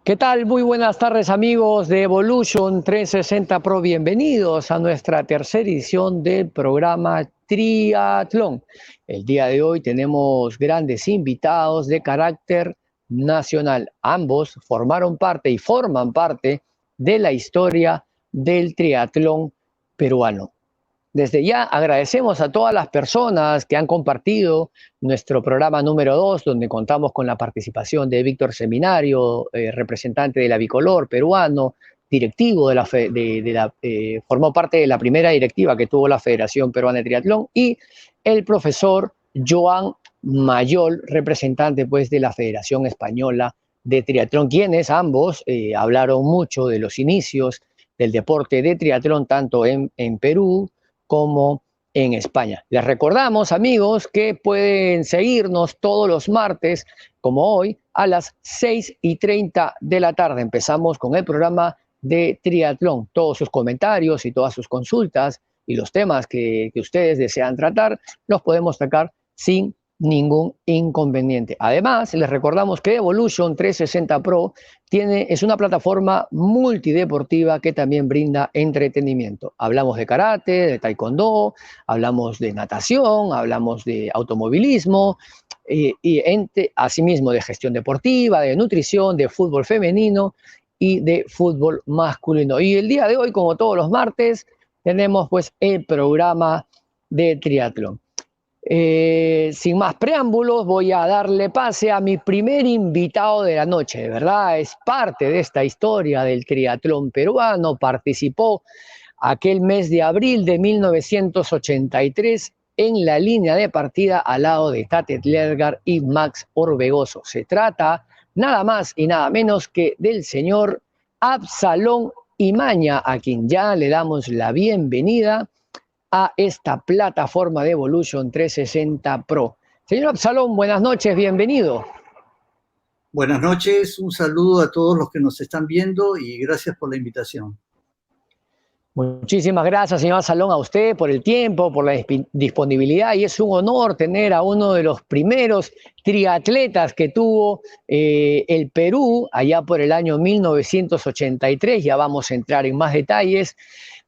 ¿Qué tal? Muy buenas tardes amigos de Evolution 360 Pro. Bienvenidos a nuestra tercera edición del programa Triatlón. El día de hoy tenemos grandes invitados de carácter nacional. Ambos formaron parte y forman parte de la historia del triatlón peruano. Desde ya agradecemos a todas las personas que han compartido nuestro programa número 2, donde contamos con la participación de Víctor Seminario, representante de la Bicolor peruano, directivo formó parte de la primera directiva que tuvo la Federación Peruana de Triatlón, y el profesor Joan Mayol, representante pues de la Federación Española de Triatlón, quienes ambos hablaron mucho de los inicios del deporte de triatlón tanto en Perú como en España. Les recordamos, amigos, que pueden seguirnos todos los martes, como hoy, a las 6:30 de la tarde. Empezamos con el programa de triatlón. Todos sus comentarios y todas sus consultas y los temas que ustedes desean tratar, los podemos sacar sin ningún inconveniente. Además, les recordamos que Evolution 360 Pro es una plataforma multideportiva que también brinda entretenimiento. Hablamos de karate, de taekwondo, hablamos de natación, hablamos de automovilismo, asimismo de gestión deportiva, de nutrición, de fútbol femenino y de fútbol masculino. Y el día de hoy, como todos los martes, tenemos pues el programa de triatlón. Sin más preámbulos, voy a darle pase a mi primer invitado de la noche. De verdad, es parte de esta historia del triatlón peruano. Participó aquel mes de abril de 1983 en la línea de partida al lado de Tate Lergar y Max Orbegoso. Se trata nada más y nada menos que del señor Absalón Imaña, a quien ya le damos la bienvenida a esta plataforma de Evolution 360 Pro. Señor Absalón, buenas noches, bienvenido. Buenas noches, un saludo a todos los que nos están viendo y gracias por la invitación. Muchísimas gracias, señor Absalón, a usted por el tiempo, por la disponibilidad, y es un honor tener a uno de los primeros triatletas que tuvo el Perú allá por el año 1983. Ya vamos a entrar en más detalles.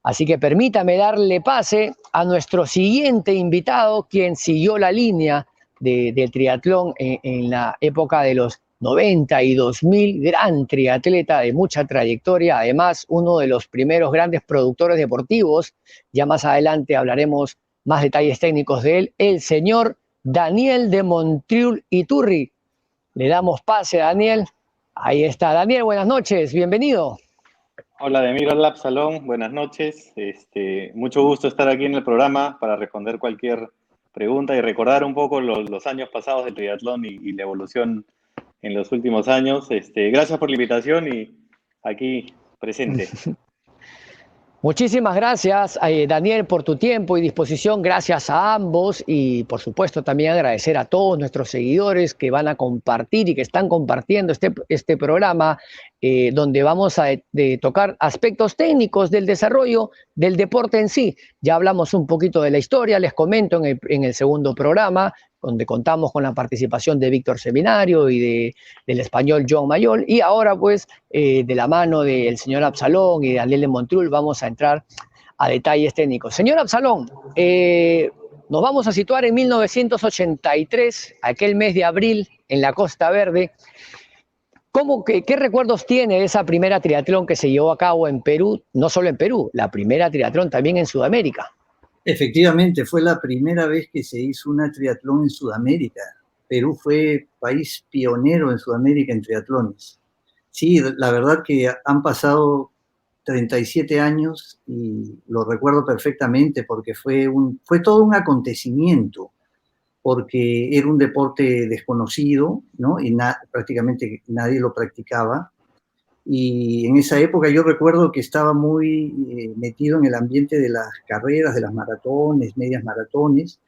Así que permítame darle pase a nuestro siguiente invitado, quien siguió la línea del triatlón en la época de los 90 y 2000, gran triatleta de mucha trayectoria, además uno de los primeros grandes productores deportivos. Ya más adelante hablaremos más detalles técnicos de él, el señor Daniel de Montriul Iturri. Le damos pase a Daniel. Ahí está. Daniel, buenas noches, bienvenido. Hola, Demir, hola, Absalón, buenas noches. Mucho gusto estar aquí en el programa para responder cualquier pregunta y recordar un poco los años pasados del triatlón y la evolución en los últimos años. Gracias por la invitación y aquí presente. Muchísimas gracias, Daniel, por tu tiempo y disposición. Gracias a ambos y, por supuesto, también agradecer a todos nuestros seguidores que van a compartir y que están compartiendo este programa, donde vamos a tocar aspectos técnicos del desarrollo del deporte en sí. Ya hablamos un poquito de la historia, les comento en el segundo programa, donde contamos con la participación de Víctor Seminario y del español Joan Mayol, y ahora pues de la mano del señor Absalón y de Daniel de Montriul vamos a entrar a detalles técnicos. Señor Absalón, nos vamos a situar en 1983, aquel mes de abril en la Costa Verde. ¿Qué recuerdos tiene de esa primera triatlón que se llevó a cabo en Perú? No solo en Perú, la primera triatlón también en Sudamérica. Efectivamente, fue la primera vez que se hizo una triatlón en Sudamérica. Perú fue país pionero en Sudamérica en triatlones. Sí, la verdad que han pasado 37 años y lo recuerdo perfectamente porque fue todo un acontecimiento, porque era un deporte desconocido, ¿no? Y prácticamente nadie lo practicaba. Y en esa época yo recuerdo que estaba muy metido en el ambiente de las carreras, de las maratones, medias maratones,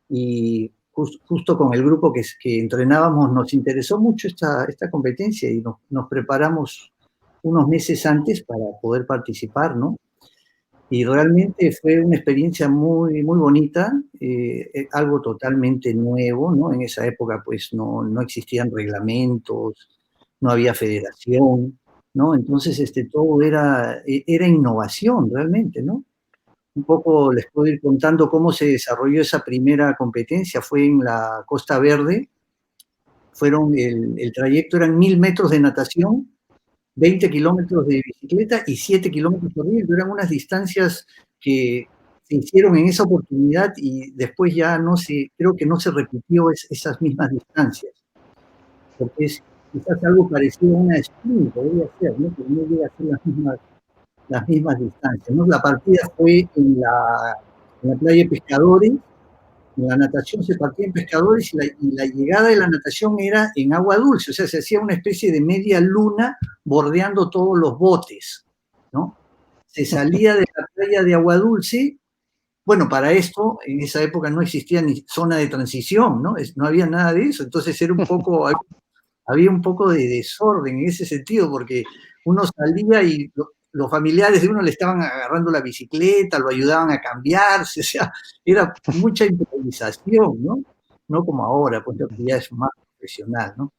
y justo con el grupo que entrenábamos nos interesó mucho esta competencia y nos preparamos unos meses antes para poder participar, ¿no? Y realmente fue una experiencia muy, muy bonita, algo totalmente nuevo, ¿no? En esa época pues no existían reglamentos, no había federación, ¿no? Entonces, todo era innovación realmente, ¿no? Un poco les puedo ir contando cómo se desarrolló esa primera competencia. Fue en la Costa Verde. El trayecto eran 1000 metros de natación, 20 kilómetros de bicicleta y 7 kilómetros corriendo. Eran unas distancias que se hicieron en esa oportunidad y después ya creo que no se repitió esas mismas distancias. Porque es quizás algo parecido a una sprint, podría ser, ¿no? Pero no llega a ser las mismas distancias, ¿no? La partida fue en la playa de Pescadores. En la natación se partía en Pescadores y la llegada de la natación era en agua dulce, o sea, se hacía una especie de media luna bordeando todos los botes, ¿no? Se salía de la playa de agua dulce. Bueno, para esto, en esa época no existía ni zona de transición, ¿no? No había nada de eso, entonces había un poco de desorden en ese sentido, porque uno salía y los familiares de uno le estaban agarrando la bicicleta, lo ayudaban a cambiarse, o sea, era mucha improvisación, ¿no? No como ahora, pues lo que ya es más profesional, ¿no?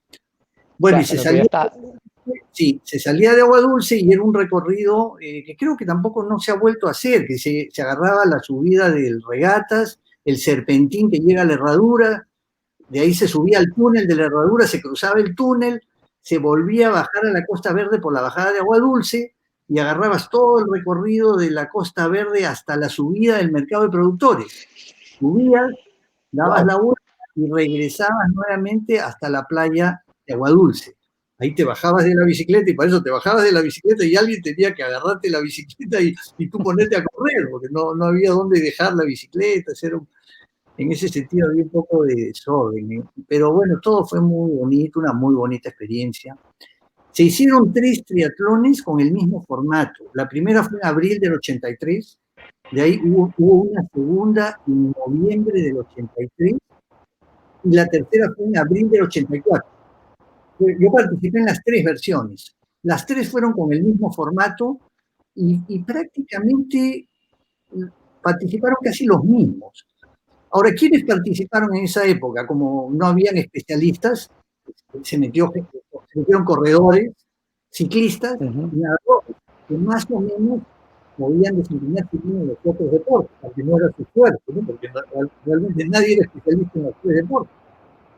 Bueno, y Claro, que ya está. sí, se salía de agua dulce y era un recorrido que creo que tampoco no se ha vuelto a hacer, que se agarraba la subida del Regatas, el serpentín que llega a la Herradura, de ahí se subía al túnel de la Herradura, se cruzaba el túnel, se volvía a bajar a la Costa Verde por la bajada de Agua Dulce y agarrabas todo el recorrido de la Costa Verde hasta la subida del mercado de productores. Subías, dabas Wow. la vuelta y regresabas nuevamente hasta la playa de Agua Dulce. Ahí te bajabas de la bicicleta y para eso te bajabas de la bicicleta y alguien tenía que agarrarte la bicicleta y tú ponerte a correr, porque no había dónde dejar la bicicleta. En ese sentido había un poco de desorden, ¿eh? Pero bueno, todo fue muy bonito, una muy bonita experiencia. Se hicieron 3 triatlones con el mismo formato. La primera fue en abril del 83, de ahí hubo una segunda en noviembre del 83 y la tercera fue en abril del 84. Yo participé en las 3 versiones. Las 3 fueron con el mismo formato y prácticamente participaron casi los mismos. Ahora, ¿quiénes participaron en esa época? Como no habían especialistas, se metieron corredores, ciclistas Uh-huh. y nadadores, que más o menos podían desempeñarse bien en los otros deportes, aunque no era su fuerte, ¿no? Porque realmente nadie era especialista en los 3 deportes.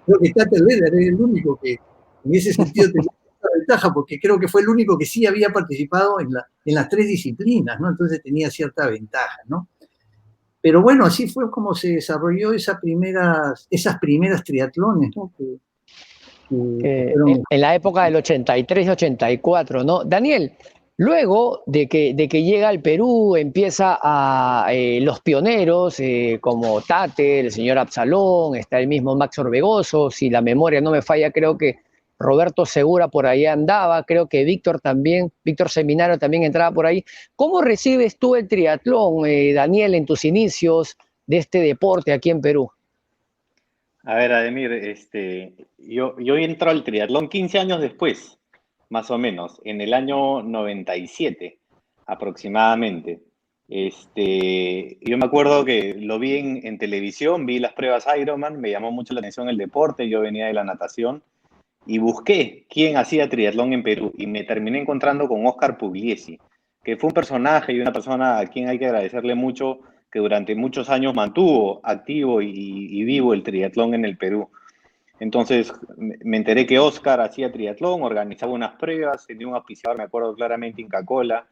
Creo que Tatterberg era el único que en ese sentido tenía esta ventaja, porque creo que fue el único que sí había participado en las 3 disciplinas, ¿no? Entonces tenía cierta ventaja, ¿no? Pero bueno, así fue como se desarrolló esas primeras triatlones, ¿no? Que fueron. En la época del 83 y 84, ¿no? Daniel, luego de que llega al Perú, empieza a los pioneros como Tate, el señor Absalón, está el mismo Max Orbegoso, si la memoria no me falla, creo que Roberto Segura por ahí andaba, creo que Víctor también, Víctor Seminario también entraba por ahí. ¿Cómo recibes tú el triatlón, Daniel, en tus inicios de este deporte aquí en Perú? A ver, Ademir, yo entro al triatlón 15 años después, más o menos, en el año 97 aproximadamente. Yo me acuerdo que lo vi en televisión, vi las pruebas Ironman, me llamó mucho la atención el deporte, yo venía de la natación y busqué quién hacía triatlón en Perú y me terminé encontrando con Oscar Pugliesi, que fue un personaje y una persona a quien hay que agradecerle mucho, que durante muchos años mantuvo activo y vivo el triatlón en el Perú. Entonces me enteré que Oscar hacía triatlón, organizaba unas pruebas, tenía un auspiciador, me acuerdo claramente, Inca Kola.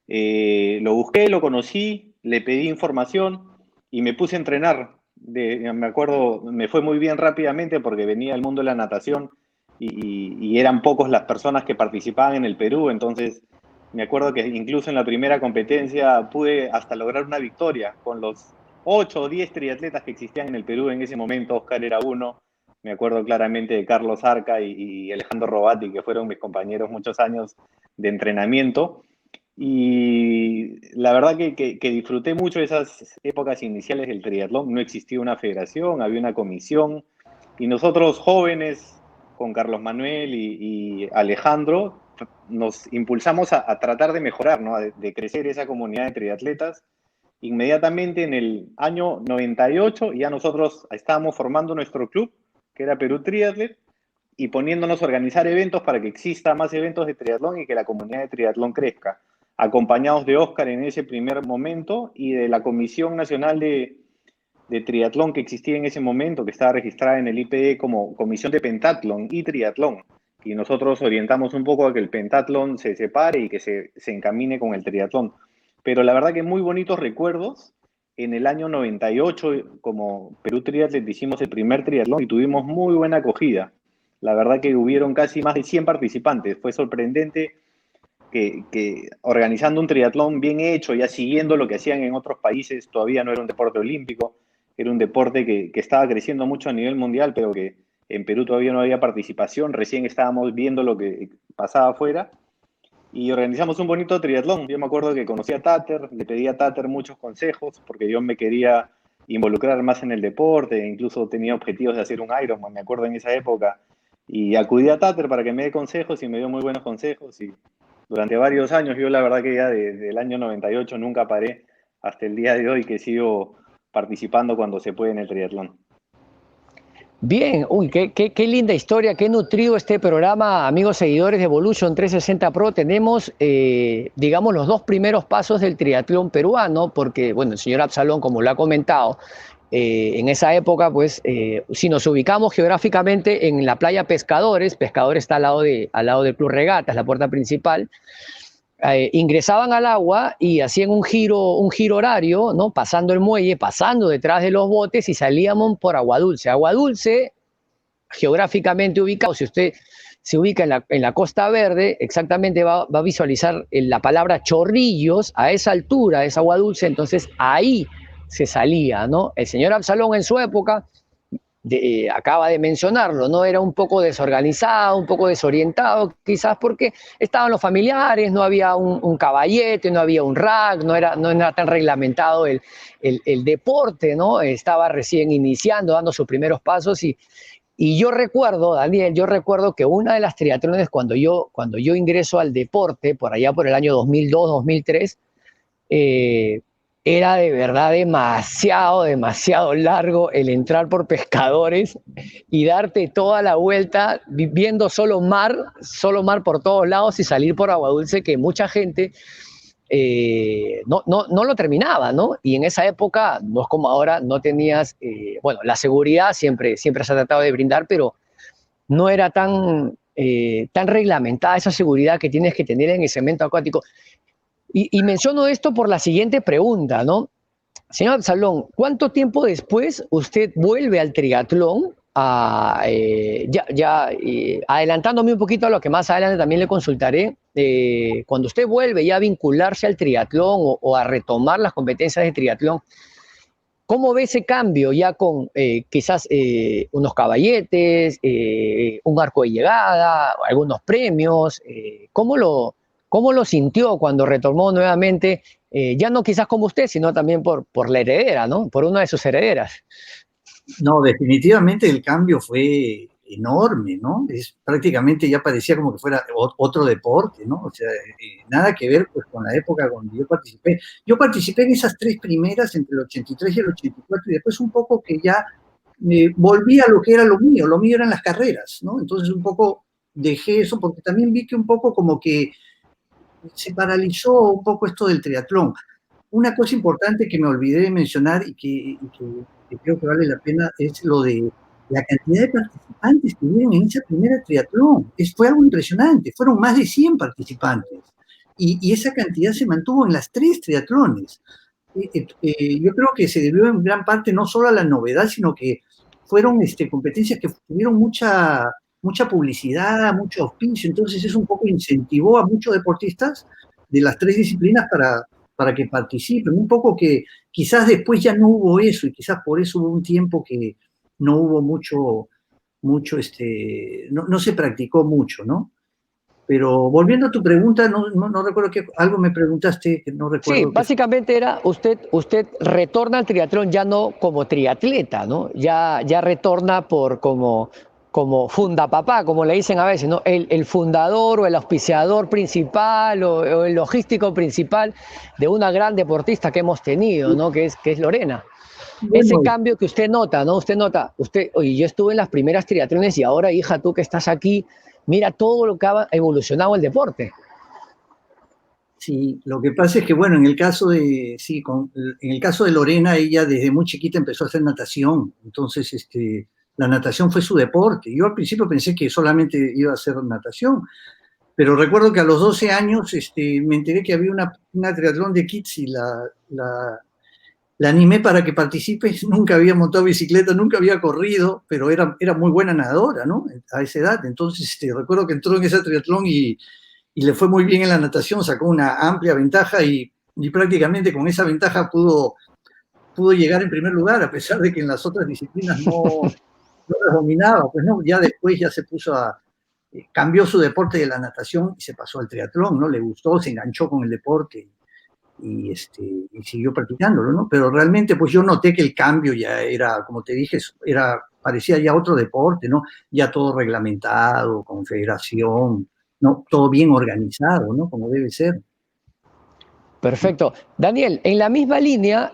Lo busqué, lo conocí, le pedí información y me puse a entrenar. Me acuerdo, me fue muy bien rápidamente porque venía del mundo de la natación y eran pocos las personas que participaban en el Perú, entonces me acuerdo que incluso en la primera competencia pude hasta lograr una victoria con los 8 o 10 triatletas que existían en el Perú en ese momento. Oscar era uno, me acuerdo claramente de Carlos Arca y Alejandro Robati, que fueron mis compañeros muchos años de entrenamiento. Y la verdad que disfruté mucho esas épocas iniciales del triatlón. No existía una federación, había una comisión. Y nosotros jóvenes, con Carlos Manuel y Alejandro, nos impulsamos a tratar de mejorar, ¿no? De crecer esa comunidad de triatletas. Inmediatamente en el año 98 ya nosotros estábamos formando nuestro club, que era Perú Triathlete, y poniéndonos a organizar eventos para que exista más eventos de triatlón y que la comunidad de triatlón crezca, acompañados de Óscar en ese primer momento y de la Comisión Nacional de Triatlón que existía en ese momento, que estaba registrada en el IPE como Comisión de Pentatlón y Triatlón. Y nosotros orientamos un poco a que el pentatlón se separe y que se encamine con el triatlón. Pero la verdad que muy bonitos recuerdos. En el año 98, como Perú Triathlete, hicimos el primer triatlón y tuvimos muy buena acogida. La verdad que hubieron casi más de 100 participantes. Fue sorprendente que organizando un triatlón bien hecho, ya siguiendo lo que hacían en otros países, todavía no era un deporte olímpico, era un deporte que estaba creciendo mucho a nivel mundial, pero que en Perú todavía no había participación, recién estábamos viendo lo que pasaba afuera y organizamos un bonito triatlón. Yo me acuerdo que conocí a Tater, le pedí a Tater muchos consejos porque yo me quería involucrar más en el deporte, incluso tenía objetivos de hacer un Ironman, me acuerdo en esa época, y acudí a Tater para que me dé consejos y me dio muy buenos consejos y durante varios años, yo la verdad que ya desde el año 98 nunca paré hasta el día de hoy que sigo participando cuando se puede en el triatlón. Bien, uy, qué linda historia, qué nutrido este programa, amigos seguidores de Evolution 360 Pro. Tenemos, digamos, los dos primeros pasos del triatlón peruano, porque, bueno, el señor Absalón, como lo ha comentado, en esa época, pues, si nos ubicamos geográficamente en la playa Pescadores, Pescadores está al lado del Club Regatas, la puerta principal. Ingresaban al agua y hacían un giro horario, ¿no? Pasando el muelle, pasando detrás de los botes y salíamos por Agua Dulce. Agua Dulce, geográficamente ubicado, si usted se ubica en la Costa Verde, exactamente va a visualizar la palabra Chorrillos, a esa altura es Agua Dulce, entonces ahí se salía, ¿no? El señor Absalón en su época acaba de mencionarlo, ¿no? Era un poco desorganizado, un poco desorientado, quizás porque estaban los familiares, no había un caballete, no había un rack, no era tan reglamentado el deporte, ¿no? Estaba recién iniciando, dando sus primeros pasos y yo recuerdo, Daniel, que una de las triatlones cuando yo ingreso al deporte, por allá por el año 2002, 2003, era de verdad demasiado largo el entrar por Pescadores y darte toda la vuelta viendo solo mar por todos lados y salir por Agua Dulce, que mucha gente no lo terminaba, ¿no? Y en esa época, no es como ahora, no tenías, bueno, la seguridad siempre se ha tratado de brindar, pero no era tan reglamentada esa seguridad que tienes que tener en el cemento acuático. Y menciono esto por la siguiente pregunta, ¿no? Señor Absalón, ¿cuánto tiempo después usted vuelve al triatlón? Adelantándome un poquito a lo que más adelante también le consultaré, cuando usted vuelve ya a vincularse al triatlón o a retomar las competencias de triatlón, ¿cómo ve ese cambio ya con quizás unos caballetes, un arco de llegada, algunos premios? ¿Cómo lo sintió cuando retomó nuevamente, ya no quizás como usted, sino también por la heredera, ¿no? Por una de sus herederas. No, definitivamente el cambio fue enorme, ¿no? Prácticamente ya parecía como que fuera otro deporte, ¿no? O sea, nada que ver pues, con la época cuando yo participé. Yo participé en esas tres primeras, entre el 83 y el 84, y después un poco que ya volví a lo que era lo mío eran las carreras, ¿no? Entonces un poco dejé eso, porque también vi que un poco como que se paralizó un poco esto del triatlón. Una cosa importante que me olvidé de mencionar y que creo que vale la pena es lo de la cantidad de participantes que hubieron en esa primera triatlón. Fue algo impresionante, fueron más de 100 participantes y esa cantidad se mantuvo en las tres triatlones. Yo creo que se debió en gran parte no solo a la novedad, sino que fueron competencias que tuvieron mucha publicidad, mucho auspicio, entonces eso un poco incentivó a muchos deportistas de las tres disciplinas para que participen, un poco que quizás después ya no hubo eso y quizás por eso hubo un tiempo que no hubo no se practicó mucho, ¿no? Pero volviendo a tu pregunta, no recuerdo que algo me preguntaste que no recuerdo. Sí, básicamente era, usted retorna al triatlón ya no como triatleta, ¿no? Ya retorna como fundapapá, como le dicen a veces, ¿no? El fundador o el auspiciador principal o el logístico principal de una gran deportista que hemos tenido, ¿no? Que es Lorena. ese Bueno, cambio que usted nota, ¿no? Usted nota, oye, yo estuve en las primeras triatlones y ahora, hija, tú que estás aquí, mira todo lo que ha evolucionado el deporte. sí, lo que pasa es que, bueno, en el caso de, sí, en el caso de Lorena, ella desde muy chiquita empezó a hacer natación, entonces, la natación fue su deporte. Yo al principio pensé que solamente iba a hacer natación, pero recuerdo que a los 12 años, me enteré que había una triatlón de kids y la animé para que participe. Nunca había montado bicicleta, nunca había corrido, pero era muy buena nadadora, ¿no? A esa edad. Entonces, recuerdo que entró en esa triatlón y le fue muy bien en la natación, sacó una amplia ventaja y prácticamente con esa ventaja pudo llegar en primer lugar, a pesar de que en las otras disciplinas no las dominaba. Pues no, ya después ya se puso cambió su deporte de la natación y se pasó al triatlón, ¿no? Le gustó, se enganchó con el deporte y siguió practicándolo, ¿no? Pero realmente, pues yo noté que el cambio ya era, como te dije, parecía ya otro deporte, ¿no? Ya todo reglamentado, con federación, ¿no? Todo bien organizado, ¿no? Como debe ser. Perfecto. Daniel, en la misma línea,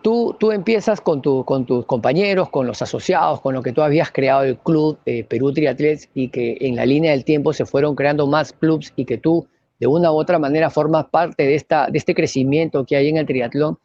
tú empiezas con tus compañeros, con los asociados, con lo que tú habías creado el club Perú Triatlets y que en la línea del tiempo se fueron creando más clubs y que tú de una u otra manera formas parte de este crecimiento que hay en el triatlón.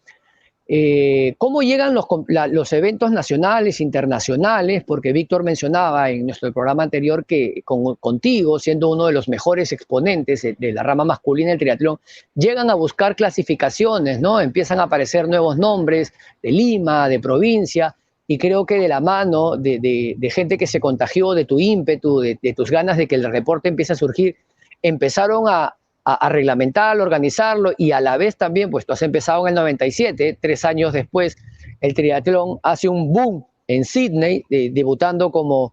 ¿Cómo llegan los eventos nacionales, internacionales? Porque Víctor mencionaba en nuestro programa anterior que contigo, siendo uno de los mejores exponentes de la rama masculina del triatlón, llegan a buscar clasificaciones, ¿no? Empiezan a aparecer nuevos nombres de Lima, de provincia, y creo que de la mano de gente que se contagió de tu ímpetu, de tus ganas de que el reporte empiece a surgir, empezaron a reglamentarlo, organizarlo y a la vez también, pues tú has empezado en el 97, 3 años después, el triatlón hace un boom en Sydney, debutando como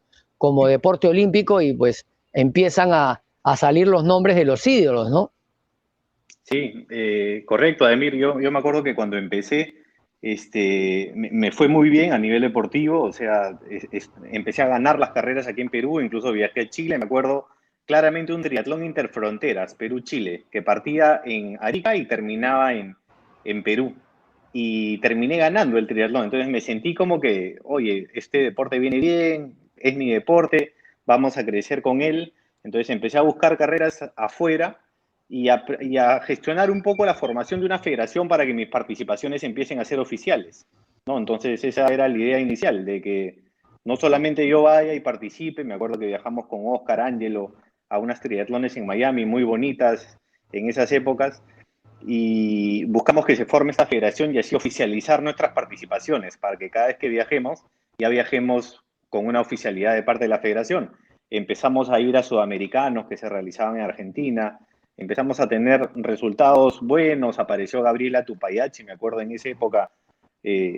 deporte olímpico y pues empiezan a salir los nombres de los ídolos, ¿no? Sí, correcto, Ademir. Yo me acuerdo que cuando empecé, me fue muy bien a nivel deportivo, o sea, empecé a ganar las carreras aquí en Perú, incluso viajé a Chile, me acuerdo claramente un triatlón interfronteras, Perú-Chile, que partía en Arica y terminaba en Perú. Y terminé ganando el triatlón, entonces me sentí como que, oye, este deporte viene bien, es mi deporte, vamos a crecer con él. Entonces empecé a buscar carreras afuera y a gestionar un poco la formación de una federación para que mis participaciones empiecen a ser oficiales, ¿no? Entonces esa era la idea inicial, de que no solamente yo vaya y participe. Me acuerdo que viajamos con Oscar Ángelo a unas triatlones en Miami muy bonitas en esas épocas, y buscamos que se forme esta federación y así oficializar nuestras participaciones para que cada vez que viajemos, ya viajemos con una oficialidad de parte de la federación. Empezamos a ir a sudamericanos que se realizaban en Argentina, empezamos a tener resultados buenos. Apareció Gabriela Tupayachi, me acuerdo en esa época,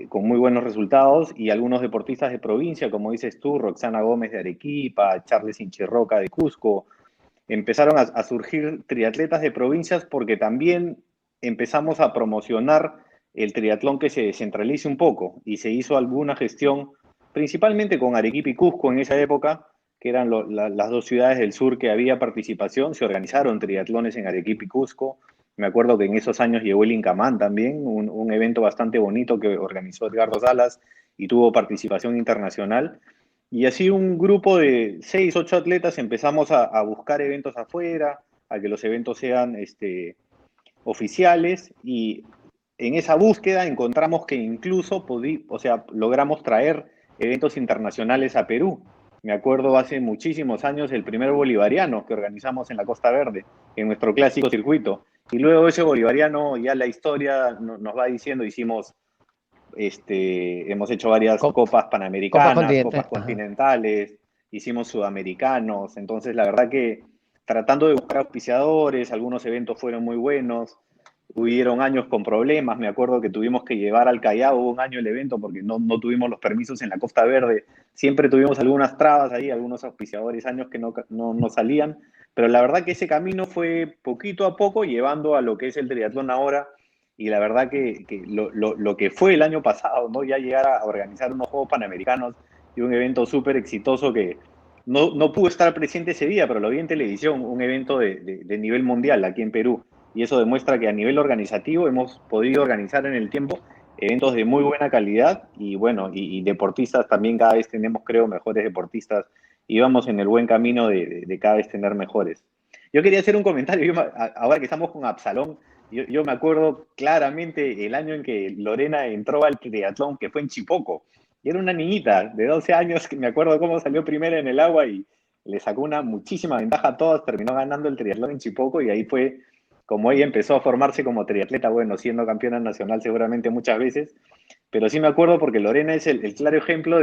con muy buenos resultados, y algunos deportistas de provincia, como dices tú, Roxana Gómez de Arequipa, Charles Inchirroca de Cusco. Empezaron a surgir triatletas de provincias porque también empezamos a promocionar el triatlón, que se descentralice un poco, y se hizo alguna gestión, principalmente con Arequipa y Cusco en esa época, que eran las dos ciudades del sur que había participación. Se organizaron triatlones en Arequipa y Cusco. Me acuerdo que en esos años llegó el Incamán también, un evento bastante bonito que organizó Edgardo Salas y tuvo participación internacional. Y así un grupo de 6, 8 atletas empezamos a buscar eventos afuera, a que los eventos sean oficiales, y en esa búsqueda encontramos que incluso o sea, logramos traer eventos internacionales a Perú. Me acuerdo hace muchísimos años el primer bolivariano que organizamos en la Costa Verde, en nuestro clásico circuito. Y luego ese bolivariano, ya la historia nos va diciendo, hemos hecho varias copas Copa panamericanas, Continental. copas Ajá. continentales, hicimos sudamericanos. Entonces, la verdad que tratando de buscar auspiciadores, algunos eventos fueron muy buenos. Hubieron años con problemas. Me acuerdo que tuvimos que llevar al Callao un año el evento porque no tuvimos los permisos en la Costa Verde. Siempre tuvimos algunas trabas ahí, algunos auspiciadores, años que no salían. Pero la verdad que ese camino fue poquito a poco llevando a lo que es el triatlón ahora. Y la verdad que lo que fue el año pasado, ¿no? Ya llegar a organizar unos Juegos Panamericanos y un evento súper exitoso que no pudo estar presente ese día, pero lo vi en televisión, un evento de nivel mundial aquí en Perú. Y eso demuestra que a nivel organizativo hemos podido organizar en el tiempo eventos de muy buena calidad y bueno, y deportistas también cada vez tenemos, creo, mejores deportistas y vamos en el buen camino de cada vez tener mejores. Yo quería hacer un comentario, ahora que estamos con Absalón, yo me acuerdo claramente el año en que Lorena entró al triatlón, que fue en Chipoco, y era una niñita de 12 años, que me acuerdo cómo salió primera en el agua y le sacó una muchísima ventaja a todos, terminó ganando el triatlón en Chipoco y ahí fue como ella empezó a formarse como triatleta, bueno, siendo campeona nacional seguramente muchas veces, pero sí me acuerdo porque Lorena es el claro ejemplo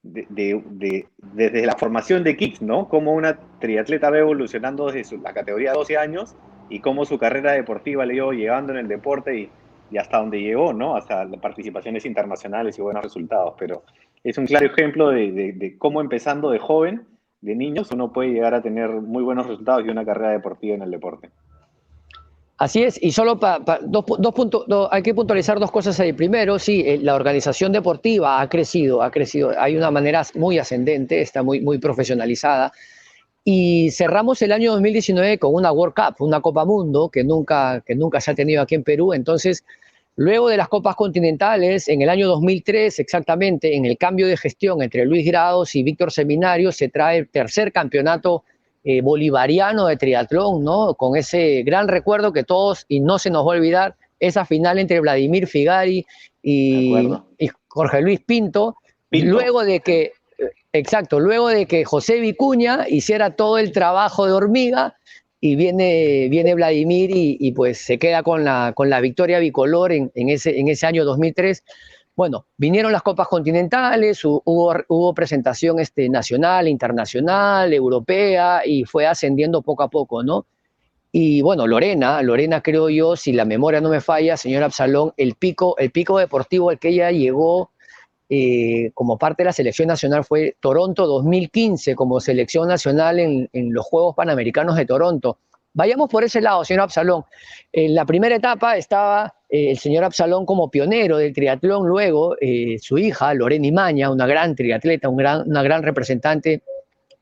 desde la formación de Kids, ¿no? Cómo una triatleta va evolucionando desde la categoría de 12 años y cómo su carrera deportiva le iba llevando en el deporte y hasta donde llegó, ¿no? Hasta las participaciones internacionales y buenos resultados. Pero es un claro ejemplo de cómo empezando de joven, de niños, uno puede llegar a tener muy buenos resultados y una carrera deportiva en el deporte. Así es, y solo hay que puntualizar dos cosas ahí. Primero, sí, la organización deportiva ha crecido, hay una manera muy ascendente, está muy profesionalizada. Y cerramos el año 2019 con una World Cup, una Copa Mundo que nunca se ha tenido aquí en Perú. Entonces, luego de las Copas Continentales, en el año 2003 exactamente, en el cambio de gestión entre Luis Grados y Víctor Seminario, se trae el tercer campeonato bolivariano de triatlón, ¿no? Con ese gran recuerdo que todos, y no se nos va a olvidar, esa final entre Vladimir Figari y Jorge Luis Pinto. Luego de que, exacto, luego de que José Vicuña hiciera todo el trabajo de hormiga y viene Vladimir y pues se queda con la victoria bicolor en ese año 2003. Bueno, vinieron las Copas Continentales, hubo presentación nacional, internacional, europea, y fue ascendiendo poco a poco, ¿no? Y bueno, Lorena creo yo, si la memoria no me falla, señor Absalón, el pico deportivo al que ella llegó como parte de la selección nacional fue Toronto 2015, como selección nacional en los Juegos Panamericanos de Toronto. Vayamos por ese lado, señor Absalón. En la primera etapa estaba el señor Absalón como pionero del triatlón, luego su hija, Lorena Imaña, una gran triatleta, una gran representante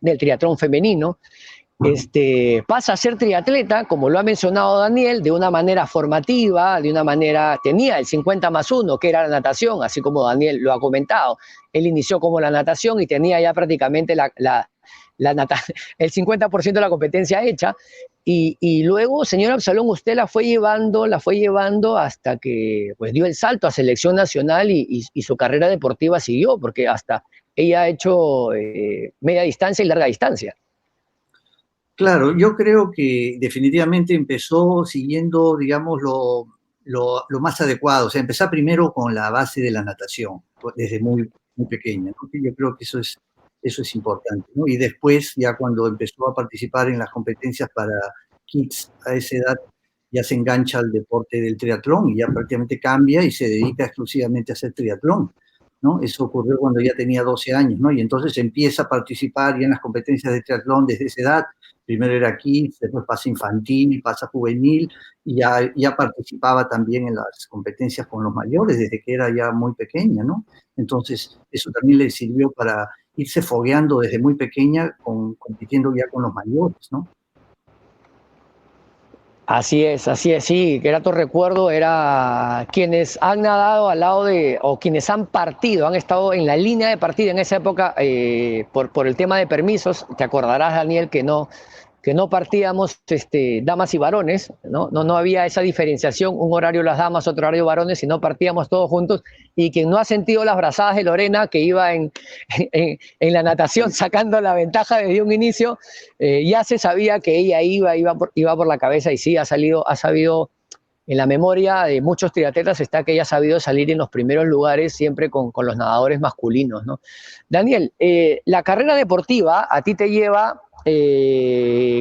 del triatlón femenino, pasa a ser triatleta, como lo ha mencionado Daniel, de una manera formativa, tenía el 50+1, que era la natación, así como Daniel lo ha comentado. Él inició como la natación y tenía ya prácticamente el 50% de la competencia hecha. Y luego, señor Absalón, usted la fue llevando hasta que pues, dio el salto a selección nacional y su carrera deportiva siguió, porque hasta ella ha hecho media distancia y larga distancia. Claro, yo creo que definitivamente empezó siguiendo, digamos, lo más adecuado. O sea, empezar primero con la base de la natación, desde muy pequeña, ¿no? Yo creo que eso es importante, ¿no? Y después, ya cuando empezó a participar en las competencias para kids a esa edad, ya se engancha al deporte del triatlón y ya prácticamente cambia y se dedica exclusivamente a hacer triatlón, ¿no? Eso ocurrió cuando ya tenía 12 años, ¿no? Y entonces empieza a participar ya en las competencias de triatlón desde esa edad. Primero era kids, después pasa infantil, pasa juvenil, y ya participaba también en las competencias con los mayores desde que era ya muy pequeña, ¿no? Entonces, eso también le sirvió para irse fogueando desde muy pequeña, compitiendo ya con los mayores, ¿no? Así es, sí, grato recuerdo era quienes han nadado al lado o quienes han partido, han estado en la línea de partida en esa época por el tema de permisos. Te acordarás, Daniel, que no partíamos damas y varones, no había esa diferenciación, un horario las damas, otro horario varones, sino partíamos todos juntos. Y quien no ha sentido las brazadas de Lorena, que iba en la natación sacando la ventaja desde un inicio, ya se sabía que ella iba por la cabeza, y sí, ha sabido, en la memoria de muchos triatletas está que ella ha sabido salir en los primeros lugares siempre con los nadadores masculinos, ¿no? Daniel, la carrera deportiva a ti te lleva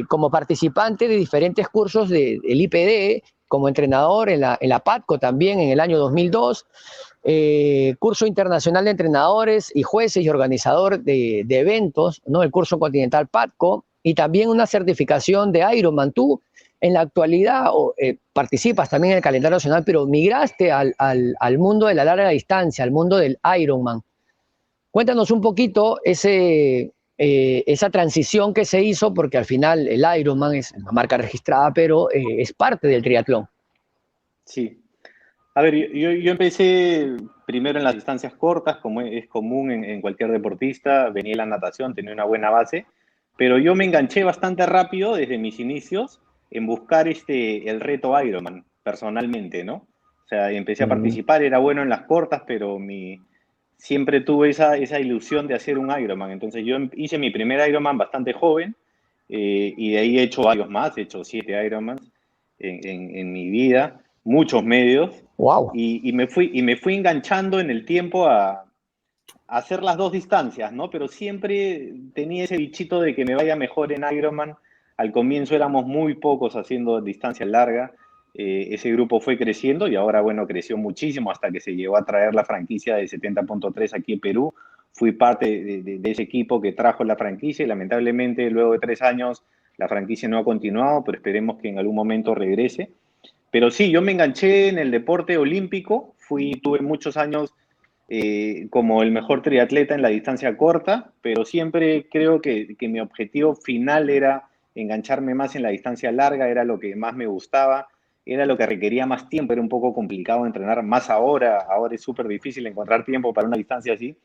como participante de diferentes cursos del IPD, como entrenador en la PATCO también en el año 2002, curso internacional de entrenadores y jueces y organizador de eventos, ¿no? El curso continental PATCO, y también una certificación de Ironman. Tú en la actualidad participas también en el calendario nacional, pero migraste al mundo de la larga distancia, al mundo del Ironman. Cuéntanos un poquito esa transición que se hizo, porque al final el Ironman es una marca registrada, pero es parte del triatlón. Sí. A ver, yo empecé primero en las distancias cortas, como es común en cualquier deportista, venía la natación, tenía una buena base, pero yo me enganché bastante rápido desde mis inicios en buscar el reto Ironman, personalmente, ¿no? O sea, empecé a Mm. participar, era bueno en las cortas, pero siempre tuve esa ilusión de hacer un Ironman. Entonces yo hice mi primer Ironman bastante joven, y de ahí he hecho varios más, he hecho 7 Ironmans en mi vida, muchos medios, Wow. y me fui enganchando en el tiempo a hacer las dos distancias, ¿no? Pero siempre tenía ese bichito de que me vaya mejor en Ironman. Al comienzo éramos muy pocos haciendo distancias largas. Ese grupo fue creciendo y ahora, bueno, creció muchísimo hasta que se llegó a traer la franquicia de 70.3 aquí en Perú. Fui parte de ese equipo que trajo la franquicia y lamentablemente luego de 3 años la franquicia no ha continuado, pero esperemos que en algún momento regrese. Pero sí, yo me enganché en el deporte olímpico, tuve muchos años como el mejor triatleta en la distancia corta, pero siempre creo que mi objetivo final era engancharme más en la distancia larga, era lo que más me gustaba, era lo que requería más tiempo, era un poco complicado entrenar más ahora es súper difícil encontrar tiempo para una distancia así,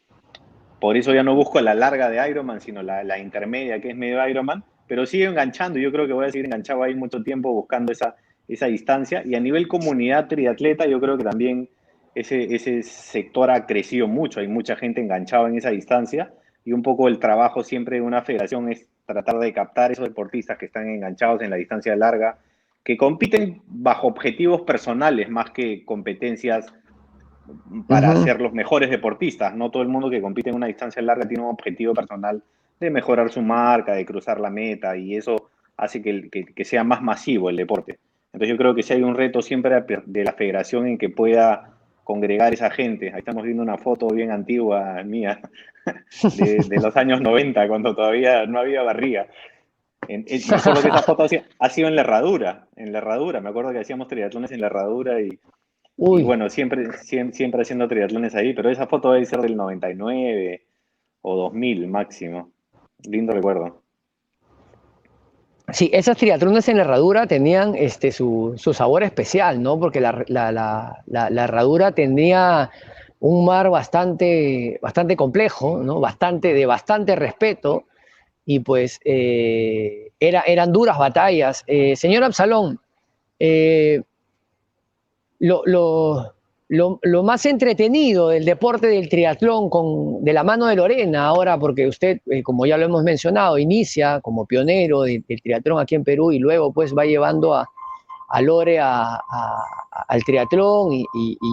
por eso ya no busco la larga de Ironman, sino la intermedia que es medio Ironman, pero sigo enganchando, yo creo que voy a seguir enganchado ahí mucho tiempo buscando esa distancia, y a nivel comunidad triatleta yo creo que también ese sector ha crecido mucho, hay mucha gente enganchada en esa distancia, y un poco el trabajo siempre de una federación es tratar de captar esos deportistas que están enganchados en la distancia larga, que compiten bajo objetivos personales más que competencias para Ujú. ser los mejores deportistas. No todo el mundo que compite en una distancia larga tiene un objetivo personal de mejorar su marca, de cruzar la meta, y eso hace que sea más masivo el deporte. Entonces yo creo que sí hay un reto siempre de la federación en que pueda congregar esa gente. Ahí estamos viendo una foto bien antigua mía de los años 90, cuando todavía no había barriga. Me acuerdo que esa foto ha sido en la herradura. Me acuerdo que hacíamos triatlones en la herradura y Uy. bueno, siempre haciendo triatlones ahí, pero esa foto debe ser del 99 o 2000 máximo. Lindo recuerdo. Sí, esas triatlones en la herradura tenían su sabor especial, ¿no? Porque la herradura tenía un mar bastante complejo, ¿no? De bastante respeto, y pues eran duras batallas. Señor Absalón, eh, lo, lo, lo más entretenido del deporte del triatlón de la mano de Lorena ahora, porque usted, como ya lo hemos mencionado, inicia como pionero del triatlón aquí en Perú y luego pues va llevando a Lore al triatlón y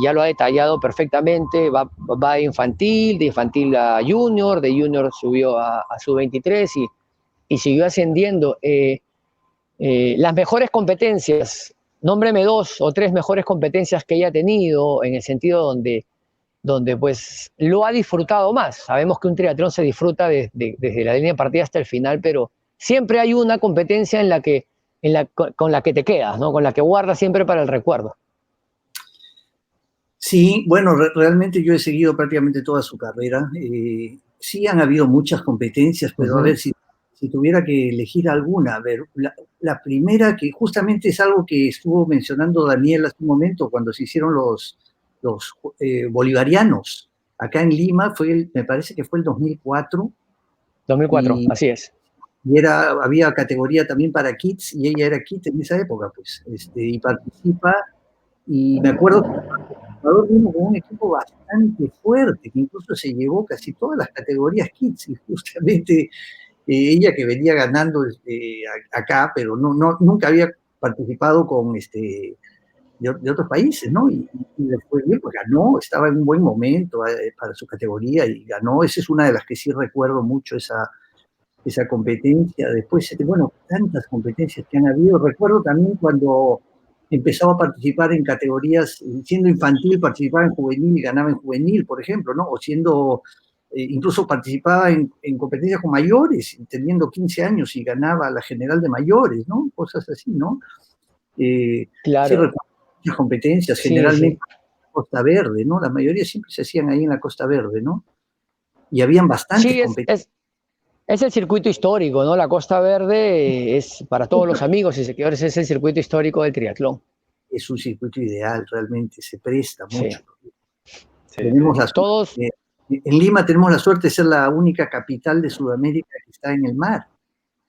ya lo ha detallado perfectamente, va de infantil a junior, de junior subió a sub-23 y siguió ascendiendo. Las mejores competencias, nómbreme 2 o 3 mejores competencias que ella ha tenido en el sentido donde pues lo ha disfrutado más. Sabemos que un triatlón se disfruta desde la línea de partida hasta el final, pero siempre hay una competencia con la que te quedas, ¿no? Con la que guardas siempre para el recuerdo. Sí, bueno, realmente yo he seguido prácticamente toda su carrera. Sí han habido muchas competencias, pero a ver, si tuviera que elegir alguna, a ver, la primera que justamente es algo que estuvo mencionando Daniel hace un momento, cuando se hicieron los bolivarianos acá en Lima, me parece que fue el 2004, 2004, y, así es. y había categoría también para kids, y ella era kid en esa época, pues, y participa, y me acuerdo que Ecuador vino con un equipo bastante fuerte, que incluso se llevó casi todas las categorías kids, y justamente ella que venía ganando acá, pero nunca había participado de otros países, ¿no? Y le fue bien, pues ganó, estaba en un buen momento para su categoría y ganó. Esa es una de las que sí recuerdo mucho, esa competencia. Después, bueno, tantas competencias que han habido. Recuerdo también cuando empezaba a participar en categorías, siendo infantil, participaba en juvenil y ganaba en juvenil, por ejemplo, ¿no? O siendo, incluso participaba en competencias con mayores, teniendo 15 años y ganaba la general de mayores, ¿no? Cosas así, ¿no? Sí Claro, recuerdo muchas competencias, sí, sí. generalmente en la Costa Verde, ¿no? La mayoría siempre se hacían ahí en la Costa Verde, ¿no? Y habían bastantes Sí, competencias. es el circuito histórico, ¿no? La Costa Verde es, para todos los amigos y seguidores, es el circuito histórico del triatlón. es un circuito ideal, realmente se presta mucho. Sí. Tenemos la Todos... suerte, en Lima tenemos la suerte de ser la única capital de Sudamérica que está en el mar,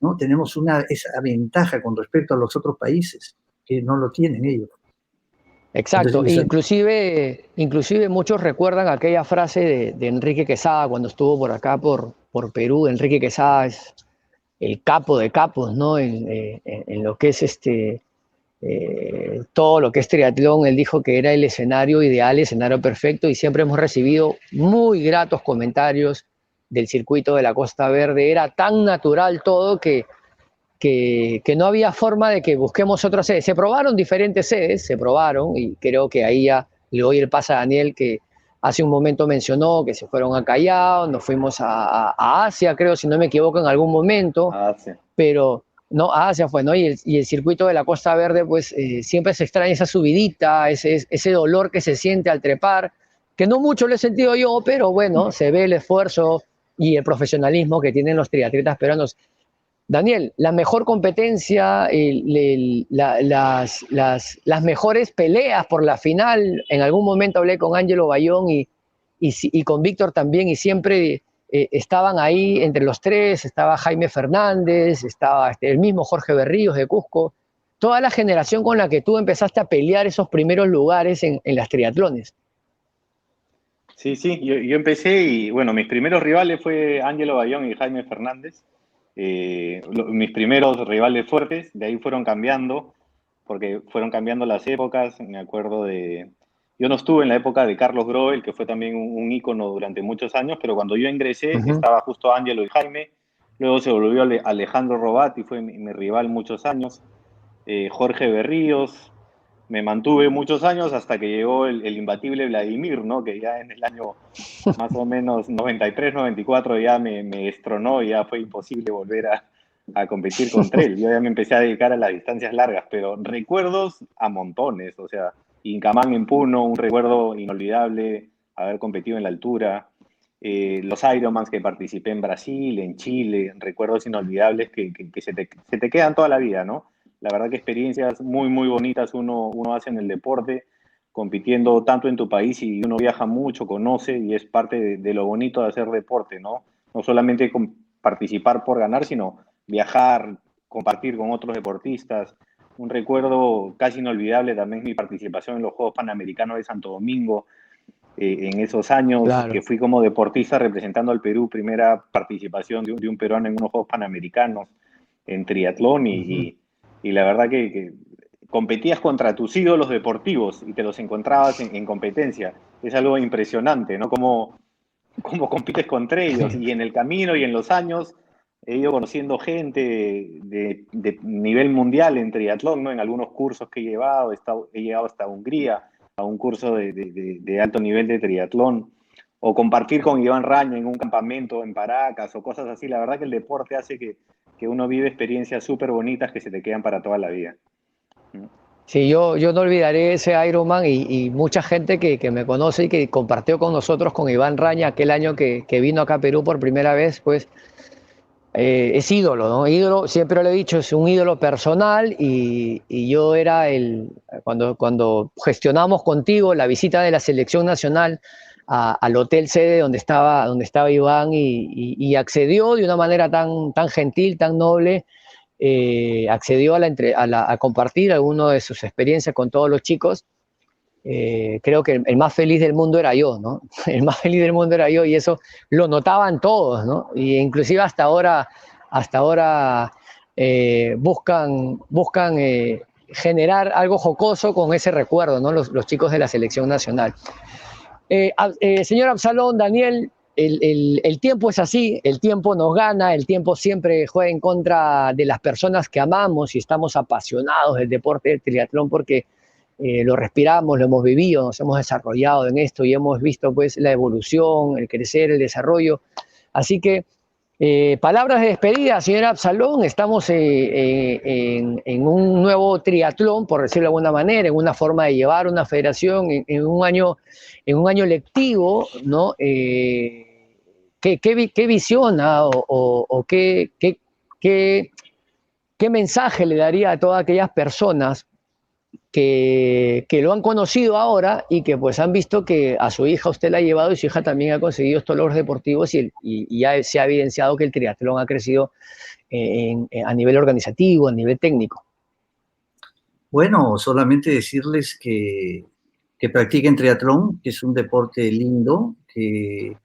¿no? Tenemos esa ventaja con respecto a los otros países, que no lo tienen ellos. Exacto, Entonces, inclusive muchos recuerdan aquella frase de Enrique Quesada cuando estuvo por acá, por Perú. Enrique Quesada es el capo de capos, ¿no? En lo que es todo lo que es triatlón. Él dijo que era el escenario ideal, el escenario perfecto, y siempre hemos recibido muy gratos comentarios del circuito de la Costa Verde. Era tan natural todo que no había forma de que busquemos otra sede. Se probaron diferentes sedes, se probaron, y creo que ahí ya le doy el pase a Daniel, que hace un momento mencionó que se fueron a Callao, nos fuimos a Asia, creo, si no me equivoco, en algún momento, pero no, a Asia fue, ¿no? Y el circuito de la Costa Verde, pues siempre se extraña esa subidita, ese dolor que se siente al trepar, que no mucho lo he sentido yo, pero bueno, se ve el esfuerzo y el profesionalismo que tienen los triatletas peruanos. Daniel, la mejor competencia, las mejores peleas por la final. En algún momento hablé con Ángelo Bayón y con Víctor también, y siempre estaban ahí entre los tres. Estaba Jaime Fernández, estaba el mismo Jorge Berríos de Cusco, toda la generación con la que tú empezaste a pelear esos primeros lugares en las triatlones. Sí, yo empecé y bueno, mis primeros rivales fue Ángelo Bayón y Jaime Fernández. Mis primeros rivales fuertes, de ahí fueron cambiando, porque fueron cambiando las épocas. Me acuerdo yo no estuve en la época de Carlos Groel, que fue también un ícono durante muchos años, pero cuando yo ingresé estaba justo Ángelo y Jaime. Luego se volvió Alejandro Robati, fue mi rival muchos años. Jorge Berríos. Me mantuve muchos años hasta que llegó el imbatible Vladimir, ¿no? Que ya en el año más o menos 93, 94 ya me destronó y ya fue imposible volver a competir contra él. Yo ya me empecé a dedicar a las distancias largas, pero recuerdos a montones. O sea, Incamán en Puno, un recuerdo inolvidable, haber competido en la altura. Los Ironmans que participé en Brasil, en Chile, recuerdos inolvidables que se te quedan toda la vida, ¿no? La verdad que experiencias muy, muy bonitas uno hace en el deporte, compitiendo tanto en tu país, y uno viaja mucho, conoce, y es parte de lo bonito de hacer deporte, ¿no? No solamente participar por ganar, sino viajar, compartir con otros deportistas. Un recuerdo casi inolvidable también mi participación en los Juegos Panamericanos de Santo Domingo, en esos años, Claro. que fui como deportista representando al Perú, primera participación de un peruano en unos Juegos Panamericanos en triatlón, y la verdad que competías contra tus ídolos deportivos y te los encontrabas en competencia. Es algo impresionante, ¿no? Cómo compites contra ellos, y en el camino y en los años he ido conociendo gente de nivel mundial en triatlón, ¿no? En algunos cursos que he llevado, he llegado hasta Hungría a un curso de alto nivel de triatlón, o compartir con Iván Raña en un campamento en Paracas o cosas así. La verdad que el deporte hace que uno vive experiencias súper bonitas que se te quedan para toda la vida. Sí, yo no olvidaré ese Ironman, y mucha gente que me conoce y que compartió con nosotros, con Iván Raña, aquel año que vino acá a Perú por primera vez, pues es ídolo, ¿no? Ídolo, siempre lo he dicho, es un ídolo personal, y yo era cuando gestionamos contigo la visita de la selección nacional al hotel sede donde estaba Iván, y accedió de una manera tan gentil, tan noble. Accedió a compartir alguna de sus experiencias con todos los chicos. Creo que el más feliz del mundo era yo, ¿no? El más feliz del mundo era yo, y eso lo notaban todos, ¿no? Y inclusive hasta ahora buscan generar algo jocoso con ese recuerdo, ¿no? Los chicos de la selección nacional. Señor Absalón, Daniel, el tiempo es así, el tiempo nos gana, el tiempo siempre juega en contra de las personas que amamos y estamos apasionados del deporte del triatlón, porque lo respiramos, lo hemos vivido, nos hemos desarrollado en esto y hemos visto pues la evolución, el crecer, el desarrollo. Así que palabras de despedida, señor Absalón. Estamos en un nuevo triatlón, por decirlo de alguna manera, en una forma de llevar una federación en un año lectivo, ¿no? ¿Qué visiona o qué mensaje le daría a todas aquellas personas que lo han conocido ahora y que pues han visto que a su hija usted la ha llevado y su hija también ha conseguido estos logros deportivos y ya se ha evidenciado que el triatlón ha crecido a nivel organizativo, a nivel técnico. Bueno, solamente decirles que practiquen triatlón, que es un deporte lindo, que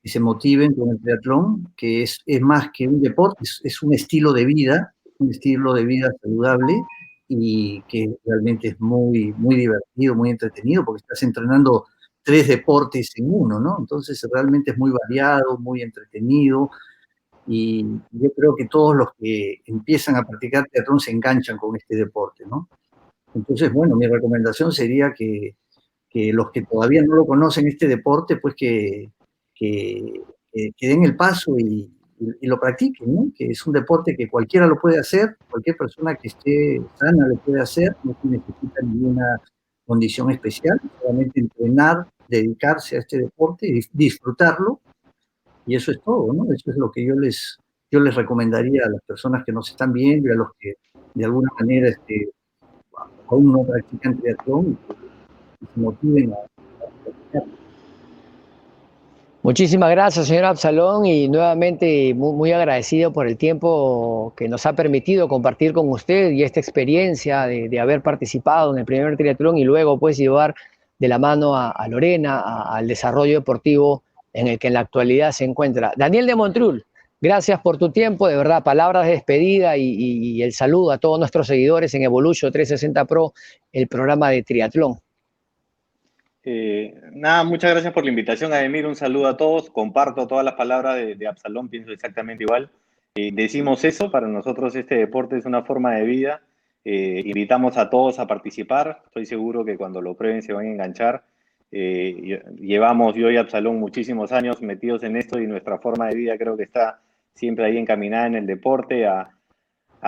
se motiven con el triatlón, que es más que un deporte, es un estilo de vida saludable y que realmente es muy, muy divertido, muy entretenido, porque estás entrenando 3 deportes en uno, ¿no? Entonces realmente es muy variado, muy entretenido y yo creo que todos los que empiezan a practicar triatlón se enganchan con este deporte, ¿no? Entonces, bueno, mi recomendación sería que los que todavía no lo conocen este deporte, pues que den el paso y lo practiquen, ¿no? Que es un deporte que cualquiera lo puede hacer, cualquier persona que esté sana lo puede hacer, no se necesita ninguna condición especial, solamente entrenar, dedicarse a este deporte y disfrutarlo, y eso es todo, ¿no? Eso es lo que yo les recomendaría a las personas que nos están viendo y a los que de alguna manera aún no practican triatlón y se motiven a practicar. Muchísimas gracias, señor Absalón, y nuevamente muy, muy agradecido por el tiempo que nos ha permitido compartir con usted y esta experiencia de haber participado en el primer triatlón y luego pues llevar de la mano a Lorena al desarrollo deportivo en el que en la actualidad se encuentra. Daniel de Montrul, gracias por tu tiempo, de verdad, palabras de despedida y el saludo a todos nuestros seguidores en Evolution 360 Pro, el programa de triatlón. Nada, muchas gracias por la invitación, Ademir. Un saludo a todos. Comparto todas las palabras de Absalón, pienso exactamente igual. Decimos eso, para nosotros este deporte es una forma de vida. Invitamos a todos a participar. Estoy seguro que cuando lo prueben se van a enganchar. Llevamos yo y Absalón muchísimos años metidos en esto y nuestra forma de vida creo que está siempre ahí encaminada en el deporte, a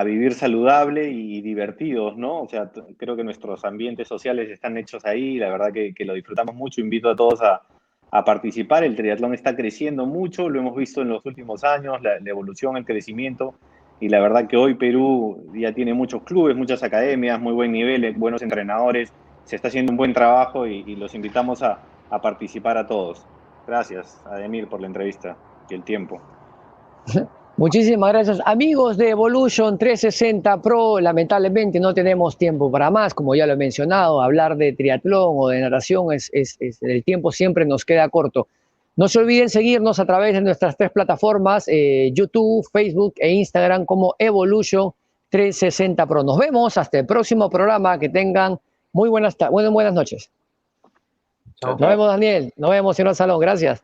vivir saludable y divertidos, ¿no? O sea, creo que nuestros ambientes sociales están hechos ahí, la verdad que lo disfrutamos mucho, invito a todos a participar, el triatlón está creciendo mucho, lo hemos visto en los últimos años, la evolución, el crecimiento, y la verdad que hoy Perú ya tiene muchos clubes, muchas academias, muy buen nivel, buenos entrenadores, se está haciendo un buen trabajo y los invitamos a participar a todos. Gracias, Ademir, por la entrevista y el tiempo. Muchísimas gracias. Amigos de Evolution 360 Pro, lamentablemente no tenemos tiempo para más, como ya lo he mencionado, hablar de triatlón o de natación, el tiempo siempre nos queda corto. No se olviden seguirnos a través de nuestras 3 plataformas, YouTube, Facebook e Instagram como Evolution 360 Pro. Nos vemos hasta el próximo programa, que tengan muy buenas noches. Chao. Nos vemos, Daniel, nos vemos, señor Salón, gracias.